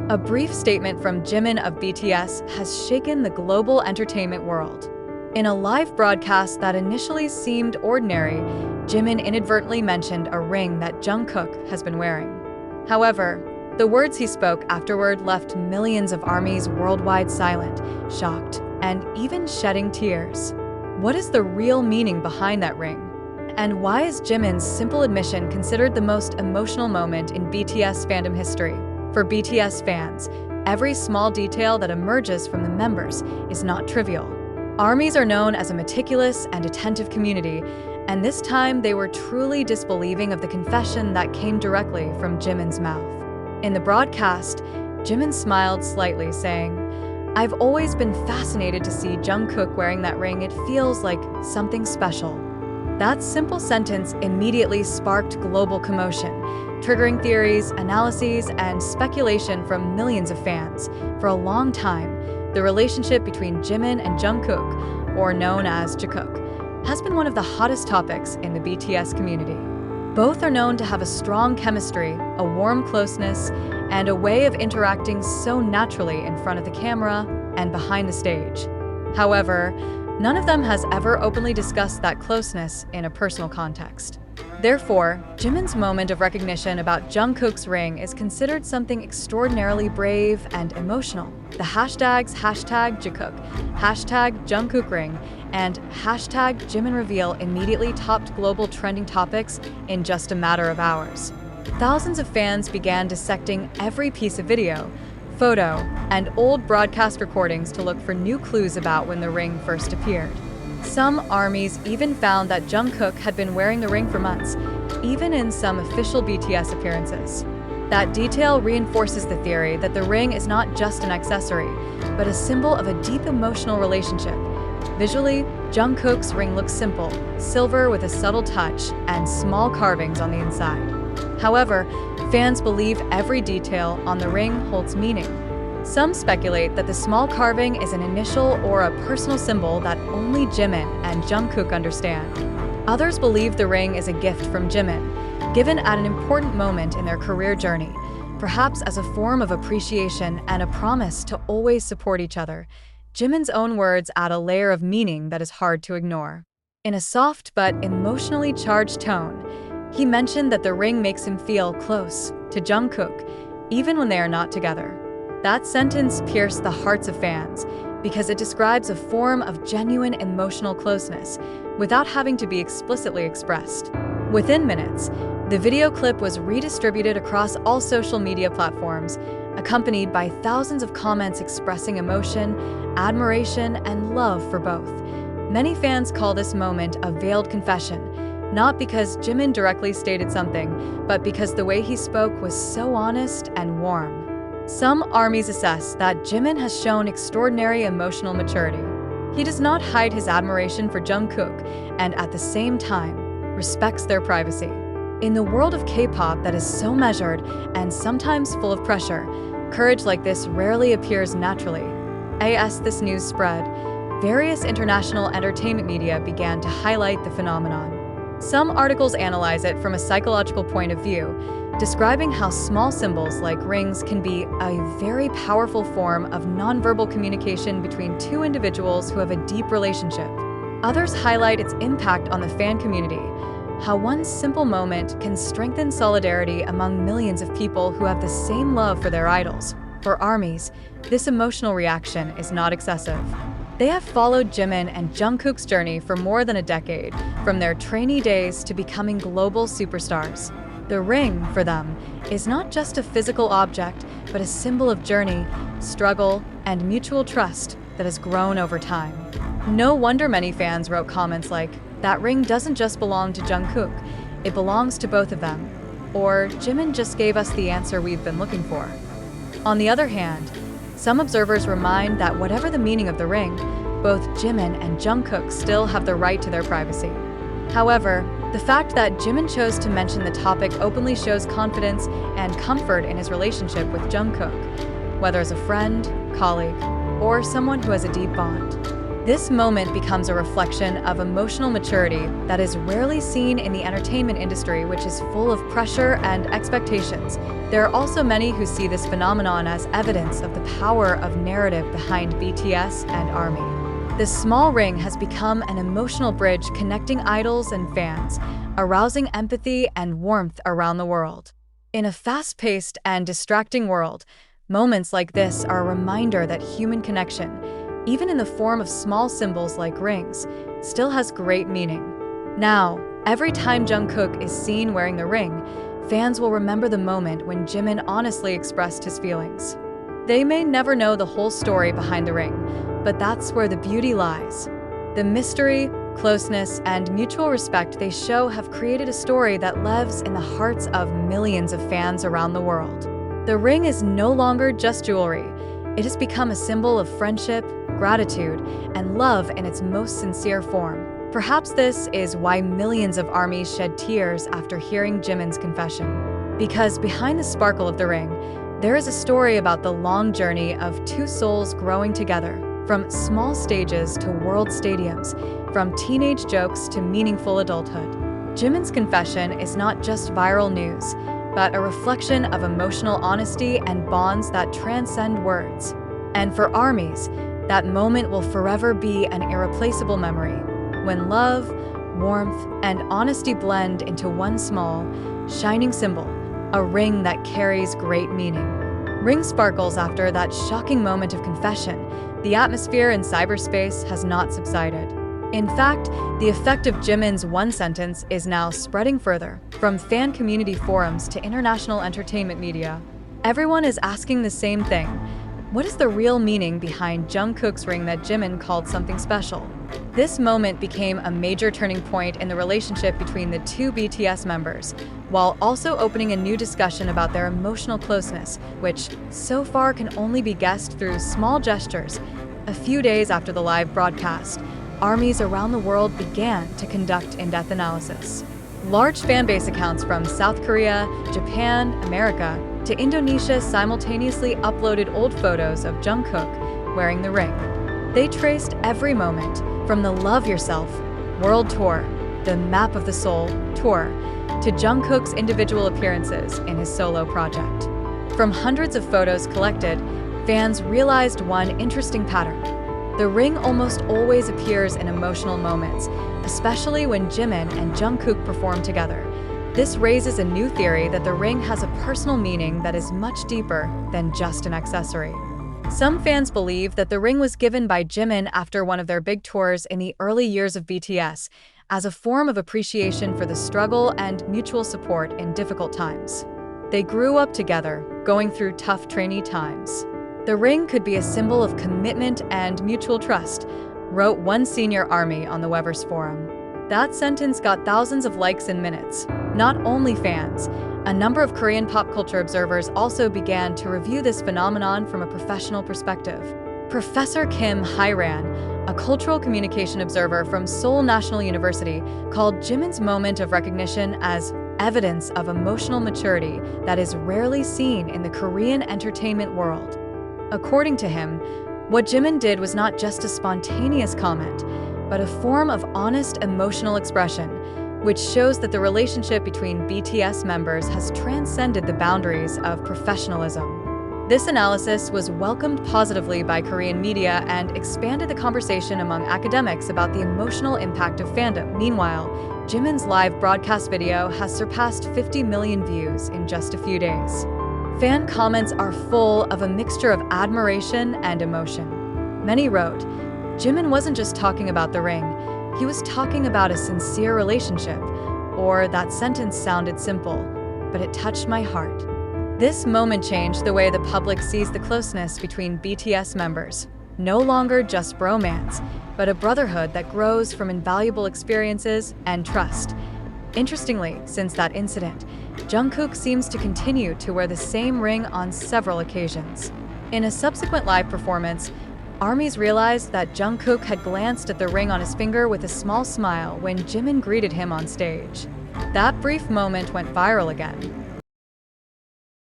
A brief statement from Jimin of BTS has shaken the global entertainment world. In a live broadcast that initially seemed ordinary, Jimin inadvertently mentioned a ring that Jungkook has been wearing. However, the words he spoke afterward left millions of ARMYs worldwide silent, shocked, and even shedding tears. What is the real meaning behind that ring? And why is Jimin's simple admission considered the most emotional moment in BTS fandom history? For BTS fans, every small detail that emerges from the members is not trivial. ARMYs are known as a meticulous and attentive community, and this time they were truly disbelieving of the confession that came directly from Jimin's mouth. In the broadcast, Jimin smiled slightly, saying, "I've always been fascinated to see Jungkook wearing that ring. It feels like something special." That simple sentence immediately sparked global commotion, triggering theories, analyses, and speculation from millions of fans. For a long time, the relationship between Jimin and Jungkook, or known as Jikook, has been one of the hottest topics in the BTS community. Both are known to have a strong chemistry, a warm closeness, and a way of interacting so naturally in front of the camera and behind the stage. However, none of them has ever openly discussed that closeness in a personal context. Therefore, Jimin's moment of recognition about Jungkook's ring is considered something extraordinarily brave and emotional. The hashtags #Jikook, #JungkookRing, and #JiminReveal immediately topped global trending topics in just a matter of hours. Thousands of fans began dissecting every piece of video, photo, and old broadcast recordings to look for new clues about when the ring first appeared. Some ARMYs even found that Jungkook had been wearing the ring for months, even in some official BTS appearances. That detail reinforces the theory that the ring is not just an accessory, but a symbol of a deep emotional relationship. Visually, Jungkook's ring looks simple, silver with a subtle touch and small carvings on the inside. However, fans believe every detail on the ring holds meaning. Some speculate that the small carving is an initial or a personal symbol that only Jimin and Jungkook understand. Others believe the ring is a gift from Jimin, given at an important moment in their career journey, perhaps as a form of appreciation and a promise to always support each other. Jimin's own words add a layer of meaning that is hard to ignore. In a soft but emotionally charged tone, he mentioned that the ring makes him feel close to Jungkook, even when they are not together. That sentence pierced the hearts of fans because it describes a form of genuine emotional closeness without having to be explicitly expressed. Within minutes, the video clip was redistributed across all social media platforms, accompanied by thousands of comments expressing emotion, admiration, and love for both. Many fans call this moment a veiled confession, not because Jimin directly stated something, but because the way he spoke was so honest and warm. Some ARMYs assess that Jimin has shown extraordinary emotional maturity. He does not hide his admiration for Jungkook and at the same time respects their privacy. In the world of K-pop that is so measured and sometimes full of pressure, courage like this rarely appears naturally. As this news spread, various international entertainment media began to highlight the phenomenon. Some articles analyze it from a psychological point of view, describing how small symbols like rings can be a very powerful form of nonverbal communication between two individuals who have a deep relationship. Others highlight its impact on the fan community, how one simple moment can strengthen solidarity among millions of people who have the same love for their idols. For ARMYs, this emotional reaction is not excessive. They have followed Jimin and Jungkook's journey for more than a decade, from their trainee days to becoming global superstars. The ring, for them, is not just a physical object, but a symbol of journey, struggle, and mutual trust that has grown over time. No wonder many fans wrote comments like, "That ring doesn't just belong to Jungkook, it belongs to both of them," or "Jimin just gave us the answer we've been looking for." On the other hand, some observers remind that whatever the meaning of the ring, both Jimin and Jungkook still have the right to their privacy. However, the fact that Jimin chose to mention the topic openly shows confidence and comfort in his relationship with Jungkook, whether as a friend, colleague, or someone who has a deep bond. This moment becomes a reflection of emotional maturity that is rarely seen in the entertainment industry, which is full of pressure and expectations. There are also many who see this phenomenon as evidence of the power of narrative behind BTS and ARMY. This small ring has become an emotional bridge connecting idols and fans, arousing empathy and warmth around the world. In a fast-paced and distracting world, moments like this are a reminder that human connection, even in the form of small symbols like rings, still has great meaning. Now, every time Jungkook is seen wearing the ring, fans will remember the moment when Jimin honestly expressed his feelings. They may never know the whole story behind the ring, but that's where the beauty lies. The mystery, closeness, and mutual respect they show have created a story that lives in the hearts of millions of fans around the world. The ring is no longer just jewelry. It has become a symbol of friendship, gratitude, and love in its most sincere form. Perhaps this is why millions of ARMYs shed tears after hearing Jimin's confession. Because behind the sparkle of the ring, there is a story about the long journey of two souls growing together, from small stages to world stadiums, from teenage jokes to meaningful adulthood. Jimin's confession is not just viral news, but a reflection of emotional honesty and bonds that transcend words. And for ARMYs, that moment will forever be an irreplaceable memory, when love, warmth, and honesty blend into one small, shining symbol, a ring that carries great meaning. Ring sparkles after that shocking moment of confession. The atmosphere in cyberspace has not subsided. In fact, the effect of Jimin's one sentence is now spreading further, from fan community forums to international entertainment media. Everyone is asking the same thing. What is the real meaning behind Jungkook's ring that Jimin called something special? This moment became a major turning point in the relationship between the two BTS members, while also opening a new discussion about their emotional closeness, which so far can only be guessed through small gestures. A few days after the live broadcast, ARMYs around the world began to conduct in-depth analysis. Large fanbase accounts from South Korea, Japan, America, to Indonesia simultaneously uploaded old photos of Jungkook wearing the ring. They traced every moment, from the Love Yourself World Tour, the Map of the Soul Tour, to Jungkook's individual appearances in his solo project. From hundreds of photos collected, fans realized one interesting pattern. The ring almost always appears in emotional moments, especially when Jimin and Jungkook perform together. This raises a new theory that the ring has a personal meaning that is much deeper than just an accessory. Some fans believe that the ring was given by Jimin after one of their big tours in the early years of BTS, as a form of appreciation for the struggle and mutual support in difficult times. They grew up together, going through tough trainee times. The ring could be a symbol of commitment and mutual trust, wrote one senior ARMY on the Weverse forum. That sentence got thousands of likes in minutes. Not only fans, a number of Korean pop culture observers also began to review this phenomenon from a professional perspective. Professor Kim Hye-ran, a cultural communication observer from Seoul National University, called Jimin's moment of recognition as evidence of emotional maturity that is rarely seen in the Korean entertainment world. According to him, what Jimin did was not just a spontaneous comment, but a form of honest emotional expression, which shows that the relationship between BTS members has transcended the boundaries of professionalism. This analysis was welcomed positively by Korean media and expanded the conversation among academics about the emotional impact of fandom. Meanwhile, Jimin's live broadcast video has surpassed 50 million views in just a few days. Fan comments are full of a mixture of admiration and emotion. Many wrote, "Jimin wasn't just talking about the ring, he was talking about a sincere relationship," or "That sentence sounded simple, but it touched my heart." This moment changed the way the public sees the closeness between BTS members. No longer just bromance, but a brotherhood that grows from invaluable experiences and trust. Interestingly, since that incident, Jungkook seems to continue to wear the same ring on several occasions. In a subsequent live performance, ARMYs realized that Jungkook had glanced at the ring on his finger with a small smile when Jimin greeted him on stage. That brief moment went viral again.